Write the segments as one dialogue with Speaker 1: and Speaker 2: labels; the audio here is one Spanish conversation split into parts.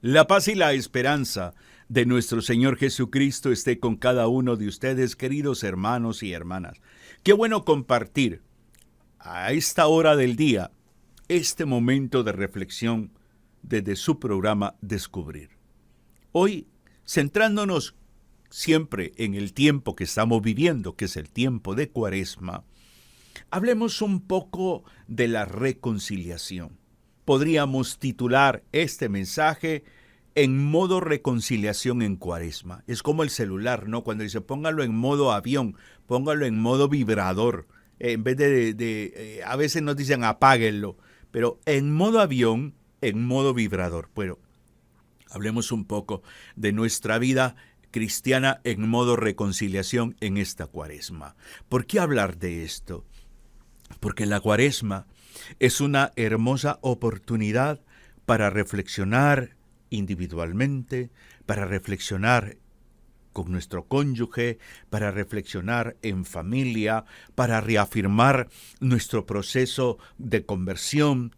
Speaker 1: La paz y la esperanza de nuestro Señor Jesucristo esté con cada uno de ustedes, queridos hermanos y hermanas. Qué bueno compartir a esta hora del día este momento de reflexión desde su programa Descubrir. Hoy, centrándonos siempre en el tiempo que estamos viviendo, que es el tiempo de Cuaresma, hablemos un poco de la reconciliación. Podríamos titular este mensaje en modo reconciliación en Cuaresma. Es como el celular, ¿no? Cuando dice póngalo en modo avión, póngalo en modo vibrador. En vez de a veces nos dicen apáguenlo, pero en modo avión, en modo vibrador. Bueno, hablemos un poco de nuestra vida cristiana en modo reconciliación en esta Cuaresma. ¿Por qué hablar de esto? Porque la Cuaresma es una hermosa oportunidad para reflexionar individualmente, para reflexionar con nuestro cónyuge, para reflexionar en familia, para reafirmar nuestro proceso de conversión,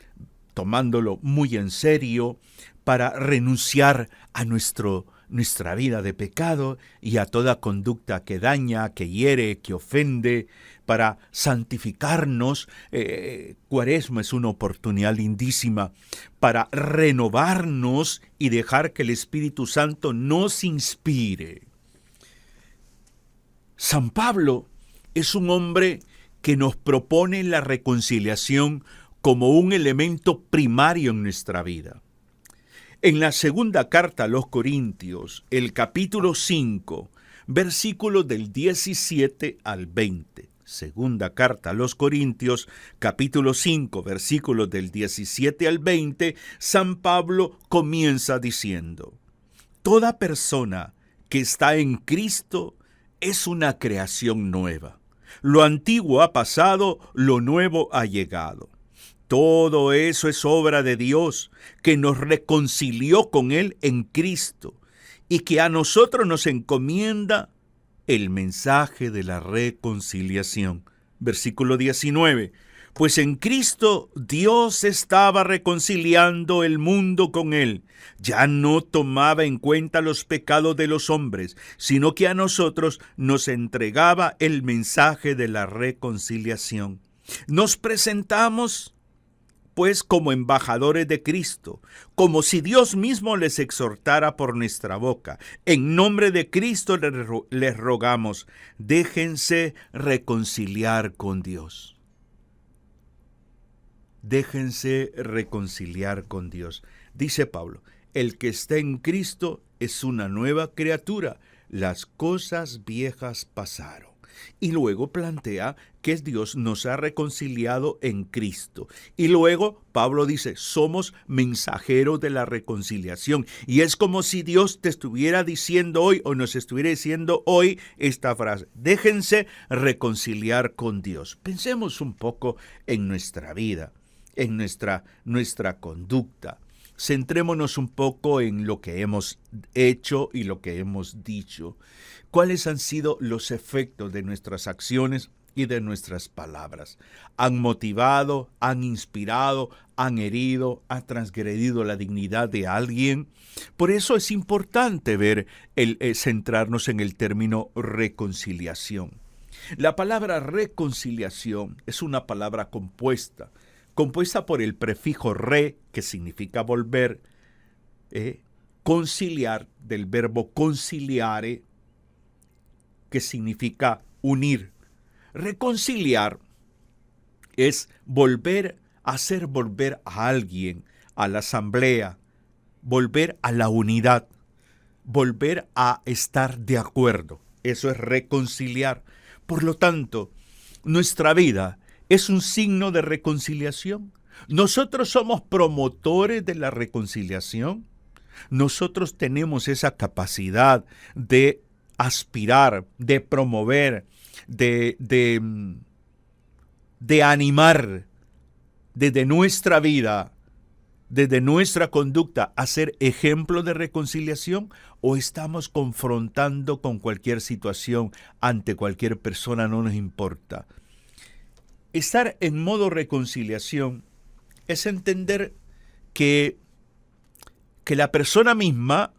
Speaker 1: tomándolo muy en serio, para renunciar a nuestra vida de pecado y a toda conducta que daña, que hiere, que ofende, para santificarnos. Cuaresma es una oportunidad lindísima para renovarnos y dejar que el Espíritu Santo nos inspire. San Pablo es un hombre que nos propone la reconciliación como un elemento primario en nuestra vida. En la segunda carta a los Corintios, el capítulo 5, versículos del 17 al 20. Segunda carta a los Corintios, capítulo 5, versículos del 17 al 20, San Pablo comienza diciendo: toda persona que está en Cristo es una creación nueva. Lo antiguo ha pasado, lo nuevo ha llegado. Todo eso es obra de Dios, que nos reconcilió con Él en Cristo y que a nosotros nos encomienda el mensaje de la reconciliación. Versículo 19. Pues en Cristo Dios estaba reconciliando el mundo con Él. Ya no tomaba en cuenta los pecados de los hombres, sino que a nosotros nos entregaba el mensaje de la reconciliación. Nos presentamos pues como embajadores de Cristo, como si Dios mismo les exhortara por nuestra boca. En nombre de Cristo les rogamos, déjense reconciliar con Dios. Déjense reconciliar con Dios. Dice Pablo, el que está en Cristo es una nueva criatura. Las cosas viejas pasaron. Y luego plantea que Dios nos ha reconciliado en Cristo. Y luego Pablo dice, somos mensajeros de la reconciliación. Y es como si Dios te estuviera diciendo hoy, o nos estuviera diciendo hoy esta frase: déjense reconciliar con Dios. Pensemos un poco en nuestra vida, en nuestra conducta. Centrémonos un poco en lo que hemos hecho y lo que hemos dicho. ¿Cuáles han sido los efectos de nuestras acciones y de nuestras palabras? ¿Han motivado, han inspirado, han herido, han transgredido la dignidad de alguien? Por eso es importante centrarnos en el término reconciliación. La palabra reconciliación es una palabra compuesta por el prefijo re, que significa volver, conciliar, del verbo conciliare, que significa unir. Reconciliar es hacer volver a alguien a la asamblea, volver a la unidad, volver a estar de acuerdo. Eso es reconciliar. Por lo tanto, nuestra vida es un signo de reconciliación. Nosotros somos promotores de la reconciliación. Nosotros tenemos esa capacidad de aspirar, de promover, de animar desde nuestra vida, desde nuestra conducta, a ser ejemplo de reconciliación, o estamos confrontando con cualquier situación, ante cualquier persona, no nos importa. Estar en modo reconciliación es entender que que la persona misma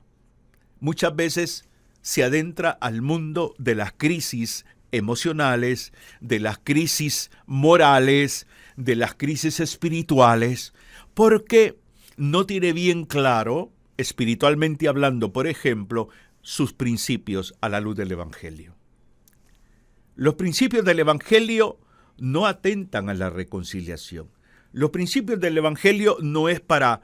Speaker 1: muchas veces se adentra al mundo de las crisis emocionales, de las crisis morales, de las crisis espirituales, porque no tiene bien claro, espiritualmente hablando, por ejemplo, sus principios a la luz del Evangelio. Los principios del Evangelio no atentan a la reconciliación. Los principios del Evangelio no es para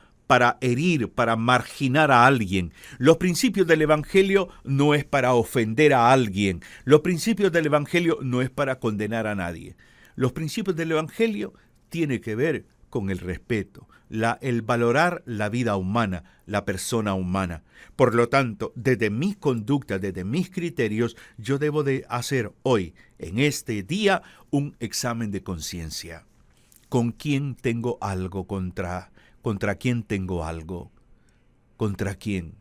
Speaker 1: herir, para marginar a alguien. Los principios del Evangelio no es para ofender a alguien. Los principios del Evangelio no es para condenar a nadie. Los principios del Evangelio tienen que ver con el respeto, el valorar la vida humana, la persona humana. Por lo tanto, desde mis conductas, desde mis criterios, yo debo de hacer hoy, en este día, un examen de conciencia. ¿Con quién tengo algo contra quién tengo algo? ¿Contra quién?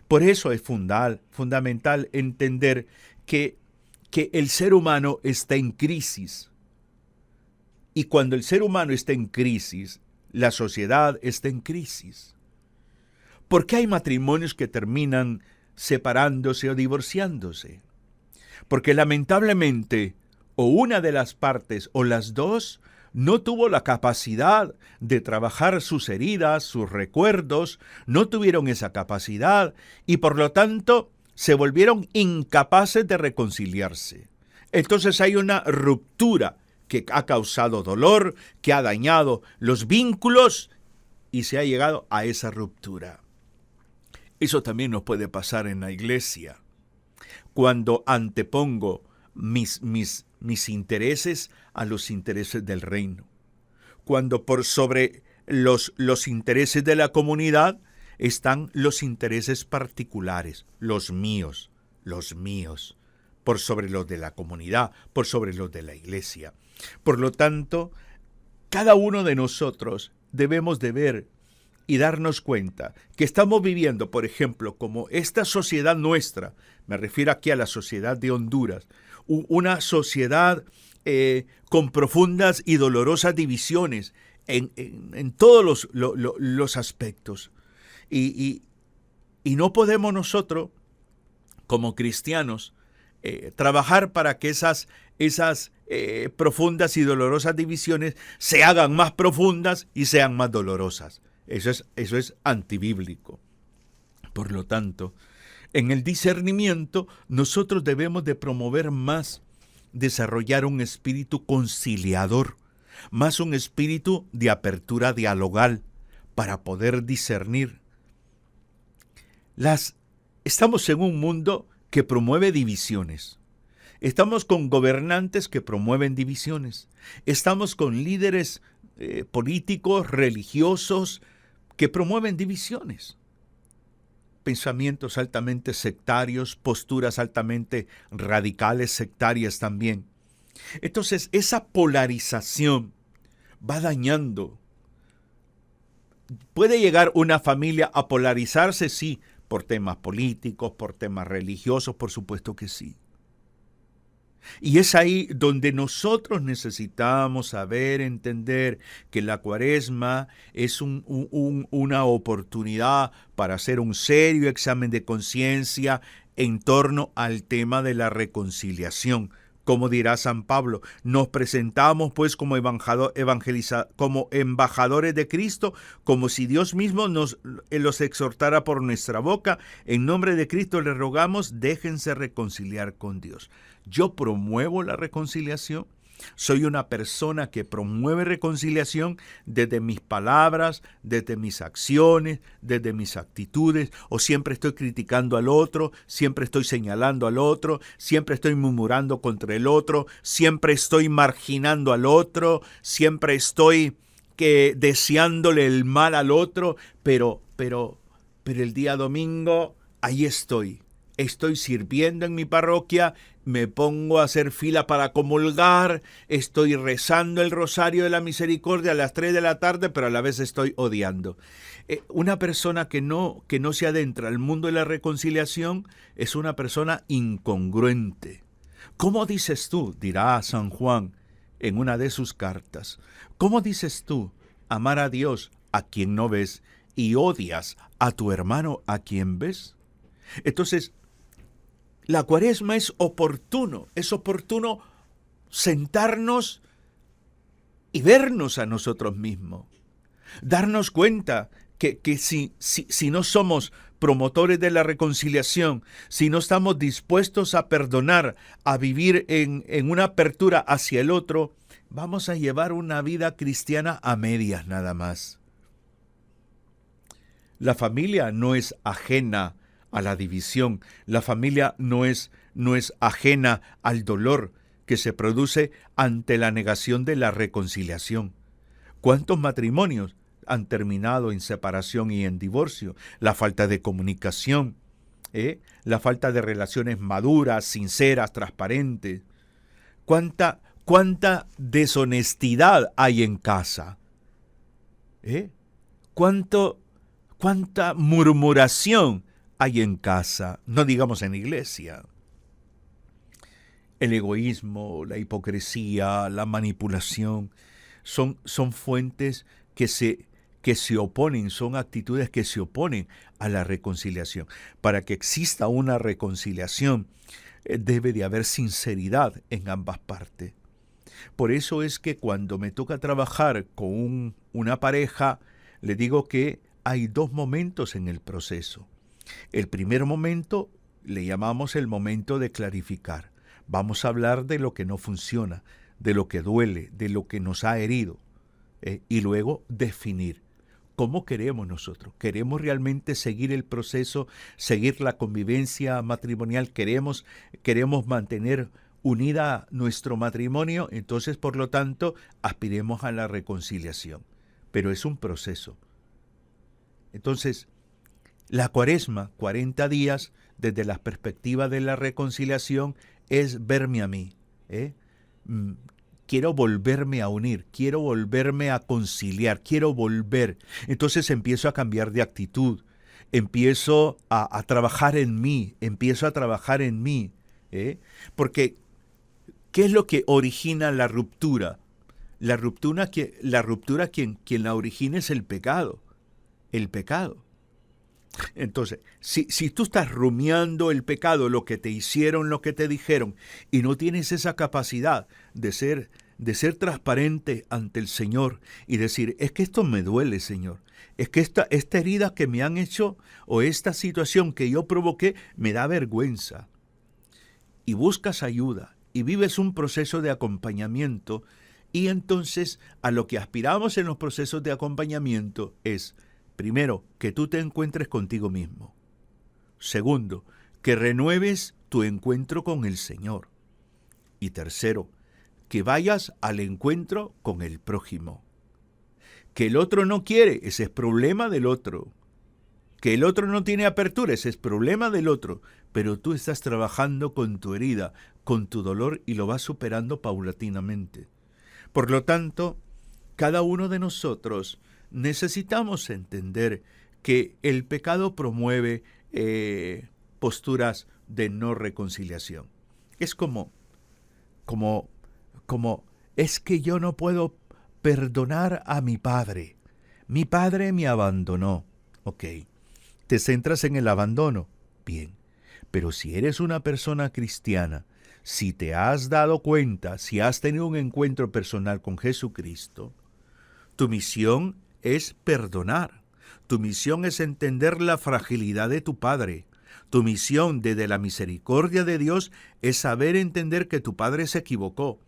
Speaker 1: Por eso es fundamental entender que el ser humano está en crisis. Y cuando el ser humano está en crisis, la sociedad está en crisis. ¿Por qué hay matrimonios que terminan separándose o divorciándose? Porque lamentablemente, o una de las partes o las dos no tuvo la capacidad de trabajar sus heridas, sus recuerdos, no tuvieron esa capacidad y por lo tanto se volvieron incapaces de reconciliarse. Entonces hay una ruptura que ha causado dolor, que ha dañado los vínculos y se ha llegado a esa ruptura. Eso también nos puede pasar en la iglesia. Cuando antepongo mis intereses a los intereses del reino. Cuando por sobre los intereses de la comunidad están los intereses particulares, los míos, por sobre los de la comunidad, por sobre los de la iglesia. Por lo tanto, cada uno de nosotros debemos de ver y darnos cuenta que estamos viviendo, por ejemplo, como esta sociedad nuestra, me refiero aquí a la sociedad de Honduras, una sociedad con profundas y dolorosas divisiones en todos los aspectos. Y no podemos nosotros, como cristianos, trabajar para que esas profundas y dolorosas divisiones se hagan más profundas y sean más dolorosas. Eso es antibíblico. Por lo tanto, en el discernimiento nosotros debemos de promover más, desarrollar un espíritu conciliador, más un espíritu de apertura dialogal para poder discernir. Estamos en un mundo que promueve divisiones. Estamos con gobernantes que promueven divisiones. Estamos con líderes políticos, religiosos, que promueven divisiones. Pensamientos altamente sectarios, posturas altamente radicales, sectarias también. Entonces, esa polarización va dañando. ¿Puede llegar una familia a polarizarse? Sí, por temas políticos, por temas religiosos, por supuesto que sí. Y es ahí donde nosotros necesitamos saber, entender que la Cuaresma es una oportunidad para hacer un serio examen de conciencia en torno al tema de la reconciliación. Como dirá San Pablo, nos presentamos pues como embajadores de Cristo, como si Dios mismo los exhortara por nuestra boca. En nombre de Cristo les rogamos, déjense reconciliar con Dios. Yo promuevo la reconciliación. Soy una persona que promueve reconciliación desde mis palabras, desde mis acciones, desde mis actitudes, o siempre estoy criticando al otro, siempre estoy señalando al otro, siempre estoy murmurando contra el otro, siempre estoy marginando al otro, siempre estoy deseándole el mal al otro, pero el día domingo ahí estoy sirviendo en mi parroquia, me pongo a hacer fila para comulgar, estoy rezando el rosario de la misericordia a las 3 de la tarde, pero a la vez estoy odiando. Una persona que no se adentra al mundo de la reconciliación es una persona incongruente. ¿Cómo dices tú? Dirá San Juan en una de sus cartas. ¿Cómo dices tú amar a Dios a quien no ves y odias a tu hermano a quien ves. Entonces, la Cuaresma es oportuno sentarnos y vernos a nosotros mismos, darnos cuenta que si no somos promotores de la reconciliación, si no estamos dispuestos a perdonar, a vivir en una apertura hacia el otro, vamos a llevar una vida cristiana a medias nada más. La familia no es ajena a la división, la familia no es ajena al dolor que se produce ante la negación de la reconciliación. ¿Cuántos matrimonios han terminado en separación y en divorcio? La falta de comunicación, la falta de relaciones maduras, sinceras, transparentes. ¿Cuánta deshonestidad hay en casa? ¿Cuánta murmuración hay en casa? No digamos en iglesia. El egoísmo, la hipocresía, la manipulación son fuentes que se oponen, son actitudes que se oponen a la reconciliación. Para que exista una reconciliación, debe de haber sinceridad en ambas partes. Por eso es que cuando me toca trabajar con una pareja, le digo que hay 2 momentos en el proceso. El primer momento le llamamos el momento de clarificar. Vamos a hablar de lo que no funciona, de lo que duele, de lo que nos ha herido. Y luego definir cómo queremos nosotros. ¿Queremos realmente seguir el proceso, seguir la convivencia matrimonial? ¿Queremos mantener unida nuestro matrimonio? Entonces, por lo tanto, aspiremos a la reconciliación. Pero es un proceso. Entonces, la Cuaresma, 40 días, desde la perspectiva de la reconciliación, es verme a mí. Quiero volverme a unir, quiero volverme a conciliar, quiero volver. Entonces empiezo a cambiar de actitud, empiezo a trabajar en mí, Porque, ¿qué es lo que origina la ruptura? La ruptura quien la origina es el pecado. Entonces, si tú estás rumiando el pecado, lo que te hicieron, lo que te dijeron, y no tienes esa capacidad de ser transparente ante el Señor y decir, es que esto me duele, Señor, es que esta herida que me han hecho o esta situación que yo provoqué me da vergüenza, y buscas ayuda y vives un proceso de acompañamiento, y entonces a lo que aspiramos en los procesos de acompañamiento es, primero, que tú te encuentres contigo mismo. Segundo, que renueves tu encuentro con el Señor. Y tercero, que vayas al encuentro con el prójimo. Que el otro no quiere, ese es problema del otro. Que el otro no tiene apertura, ese es problema del otro. Pero tú estás trabajando con tu herida, con tu dolor, y lo vas superando paulatinamente. Por lo tanto, cada uno de nosotros necesitamos entender que el pecado promueve posturas de no reconciliación. Es como es que yo no puedo perdonar a mi padre. Mi padre me abandonó. Ok, te centras en el abandono. Bien, pero si eres una persona cristiana, si te has dado cuenta, si has tenido un encuentro personal con Jesucristo, tu misión es perdonar. Tu misión es entender la fragilidad de tu padre. Tu misión desde la misericordia de Dios es saber entender que tu padre se equivocó,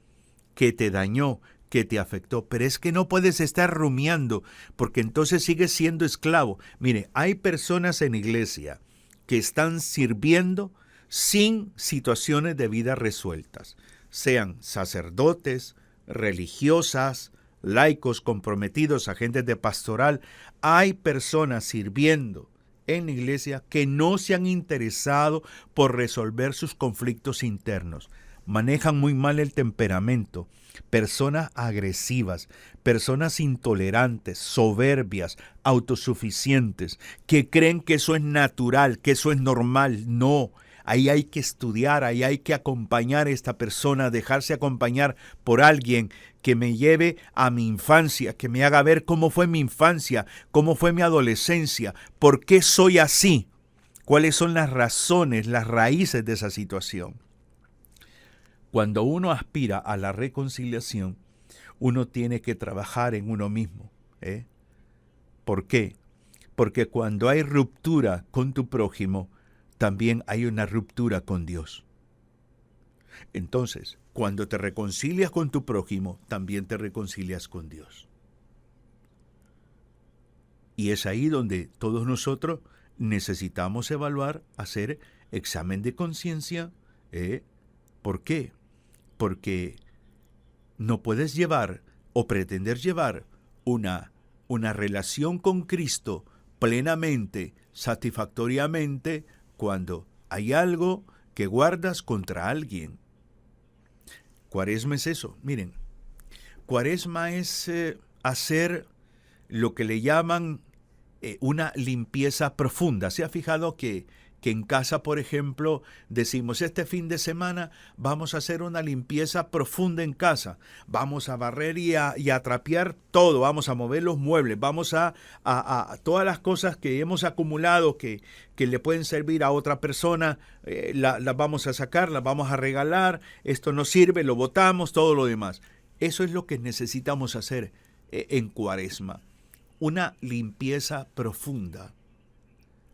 Speaker 1: que te dañó, que te afectó. Pero es que no puedes estar rumiando, porque entonces sigues siendo esclavo. Mire, hay personas en iglesia que están sirviendo sin situaciones de vida resueltas, sean sacerdotes, religiosas, laicos comprometidos, agentes de pastoral. Hay personas sirviendo en la iglesia que no se han interesado por resolver sus conflictos internos. Manejan muy mal el temperamento. Personas agresivas, personas intolerantes, soberbias, autosuficientes, que creen que eso es natural, que eso es normal. No, Ahí hay que estudiar, ahí hay que acompañar a esta persona, dejarse acompañar por alguien que me lleve a mi infancia, que me haga ver cómo fue mi infancia, cómo fue mi adolescencia, por qué soy así, cuáles son las razones, las raíces de esa situación. Cuando uno aspira a la reconciliación, uno tiene que trabajar en uno mismo. ¿Por qué? Porque cuando hay ruptura con tu prójimo, también hay una ruptura con Dios. Entonces, cuando te reconcilias con tu prójimo, también te reconcilias con Dios. Y es ahí donde todos nosotros necesitamos evaluar, hacer examen de conciencia. ¿Por qué? Porque no puedes llevar o pretender llevar una relación con Cristo plenamente, satisfactoriamente, cuando hay algo que guardas contra alguien. Cuaresma es eso. Miren, Cuaresma es hacer lo que le llaman una limpieza profunda. ¿Se ha fijado que en casa, por ejemplo, decimos, este fin de semana vamos a hacer una limpieza profunda en casa, vamos a barrer y a trapear todo, vamos a mover los muebles, vamos a todas las cosas que hemos acumulado que le pueden servir a otra persona, las vamos a sacar, las vamos a regalar, esto no sirve, lo botamos, todo lo demás. Eso es lo que necesitamos hacer en Cuaresma, una limpieza profunda,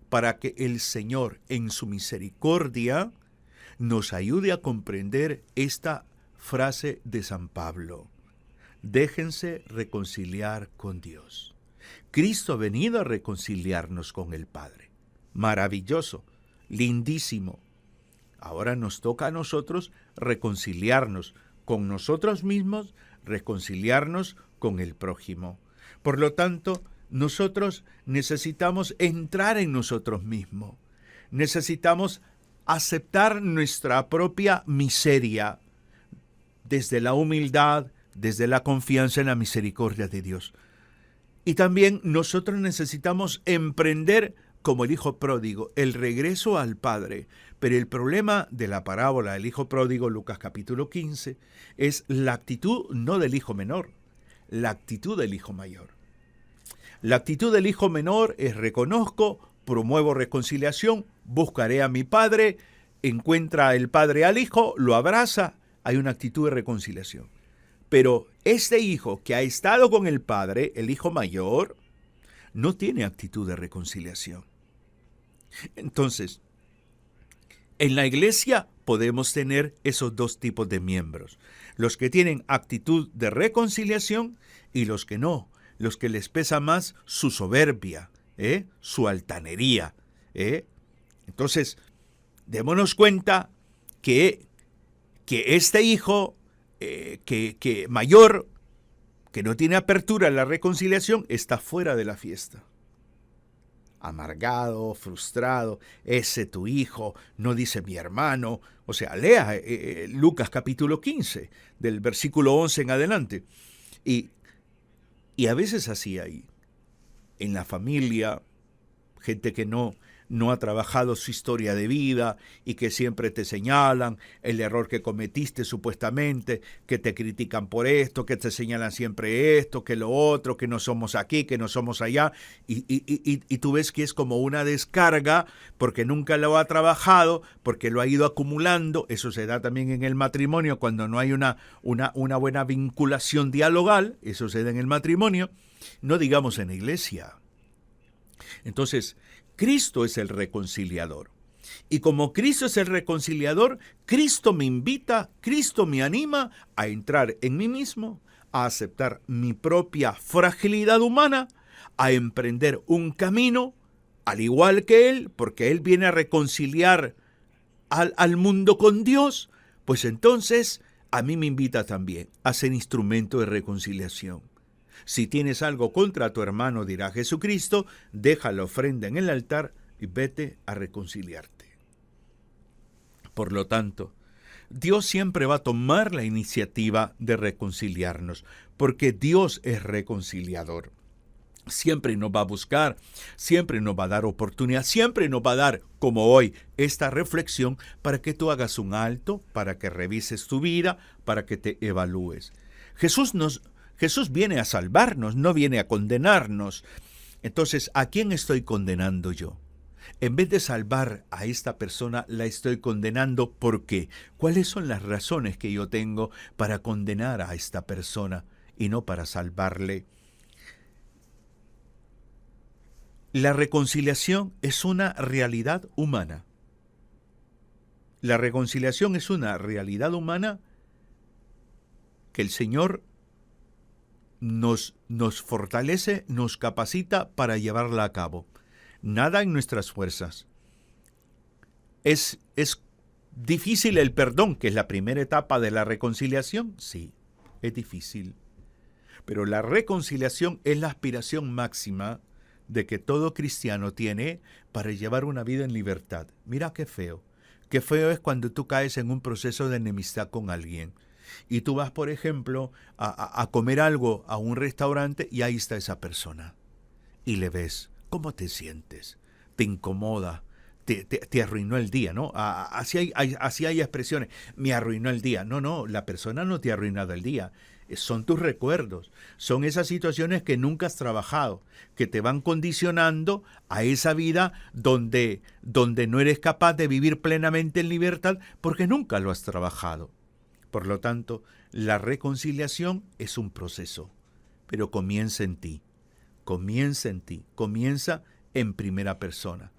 Speaker 1: para que el Señor, en su misericordia, nos ayude a comprender esta frase de San Pablo. Déjense reconciliar con Dios. Cristo ha venido a reconciliarnos con el Padre. Maravilloso, lindísimo. Ahora nos toca a nosotros reconciliarnos con nosotros mismos, reconciliarnos con el prójimo. Por lo tanto, nosotros necesitamos entrar en nosotros mismos. Necesitamos aceptar nuestra propia miseria desde la humildad, desde la confianza en la misericordia de Dios. Y también nosotros necesitamos emprender, como el hijo pródigo, el regreso al Padre. Pero el problema de la parábola del hijo pródigo, Lucas capítulo 15, es la actitud no del hijo menor, la actitud del hijo mayor. La actitud del hijo menor es reconozco, promuevo reconciliación, buscaré a mi padre, encuentra el padre al hijo, lo abraza, hay una actitud de reconciliación. Pero este hijo que ha estado con el padre, el hijo mayor, no tiene actitud de reconciliación. Entonces, en la iglesia podemos tener esos dos tipos de miembros, los que tienen actitud de reconciliación y los que no. Los que les pesa más su soberbia, su altanería. Entonces, démonos cuenta que este hijo que mayor, que no tiene apertura a la reconciliación, está fuera de la fiesta. Amargado, frustrado, ese tu hijo, no dice mi hermano. O sea, lea Lucas capítulo 15, del versículo 11 en adelante. Y a veces así hay, en la familia, gente que no ha trabajado su historia de vida y que siempre te señalan el error que cometiste supuestamente, que te critican por esto, que te señalan siempre esto, que lo otro, que no somos aquí, que no somos allá. Y tú ves que es como una descarga porque nunca lo ha trabajado, porque lo ha ido acumulando. Eso se da también en el matrimonio cuando no hay una buena vinculación dialogal. Eso se da en el matrimonio, no digamos en la iglesia. Entonces, Cristo es el reconciliador. Y como Cristo es el reconciliador, Cristo me invita, Cristo me anima a entrar en mí mismo, a aceptar mi propia fragilidad humana, a emprender un camino, al igual que Él, porque Él viene a reconciliar al mundo con Dios, pues entonces a mí me invita también a ser instrumento de reconciliación. Si tienes algo contra tu hermano, dirá Jesucristo, deja la ofrenda en el altar y vete a reconciliarte. Por lo tanto, Dios siempre va a tomar la iniciativa de reconciliarnos, porque Dios es reconciliador. siempre nos va a buscar, siempre nos va a dar oportunidad, siempre nos va a dar, como hoy, esta reflexión para que tú hagas un alto, para que revises tu vida, para que te evalúes. Jesús viene a salvarnos, no viene a condenarnos. Entonces, ¿a quién estoy condenando yo? En vez de salvar a esta persona, la estoy condenando. ¿Por qué? ¿Cuáles son las razones que yo tengo para condenar a esta persona y no para salvarle? La reconciliación es una realidad humana. La reconciliación es una realidad humana que el Señor nos fortalece, nos capacita para llevarla a cabo. Nada en nuestras fuerzas. ¿Es difícil el perdón, que es la primera etapa de la reconciliación? Sí, es difícil. Pero la reconciliación es la aspiración máxima de que todo cristiano tiene para llevar una vida en libertad. Mira qué feo. Qué feo es cuando tú caes en un proceso de enemistad con alguien. Y tú vas, por ejemplo, a comer algo a un restaurante y ahí está esa persona. Y le ves. ¿Cómo te sientes? Te incomoda, te arruinó el día, ¿no? Así hay expresiones, me arruinó el día. No, la persona no te ha arruinado el día. Son tus recuerdos, son esas situaciones que nunca has trabajado, que te van condicionando a esa vida donde no eres capaz de vivir plenamente en libertad porque nunca lo has trabajado. Por lo tanto, la reconciliación es un proceso, pero comienza en ti. Comienza en ti, comienza en primera persona.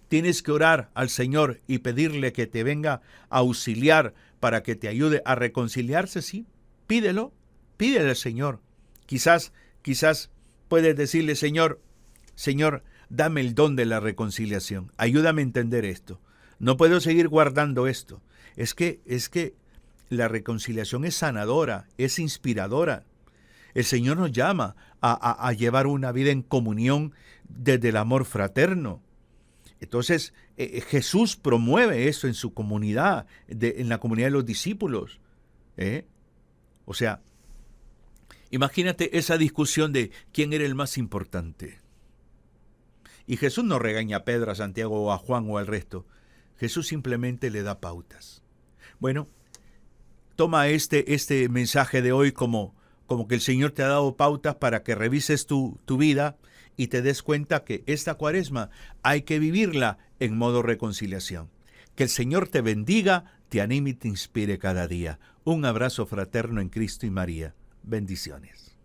Speaker 1: Tienes que orar al Señor y pedirle que te venga a auxiliar para que te ayude a reconciliarse, sí. Pídele al Señor. Quizás puedes decirle, Señor, dame el don de la reconciliación. Ayúdame a entender esto. No puedo seguir guardando esto. Es que la reconciliación es sanadora, es inspiradora. El Señor nos llama a llevar una vida en comunión desde el amor fraterno. Entonces, Jesús promueve eso en su comunidad, en la comunidad de los discípulos. O sea, imagínate esa discusión de quién era el más importante. Y Jesús no regaña a Pedro, a Santiago o a Juan o al resto. Jesús simplemente le da pautas. Bueno, toma este mensaje de hoy como que el Señor te ha dado pautas para que revises tu vida y te des cuenta que esta Cuaresma hay que vivirla en modo reconciliación. Que el Señor te bendiga, te anime y te inspire cada día. Un abrazo fraterno en Cristo y María. Bendiciones.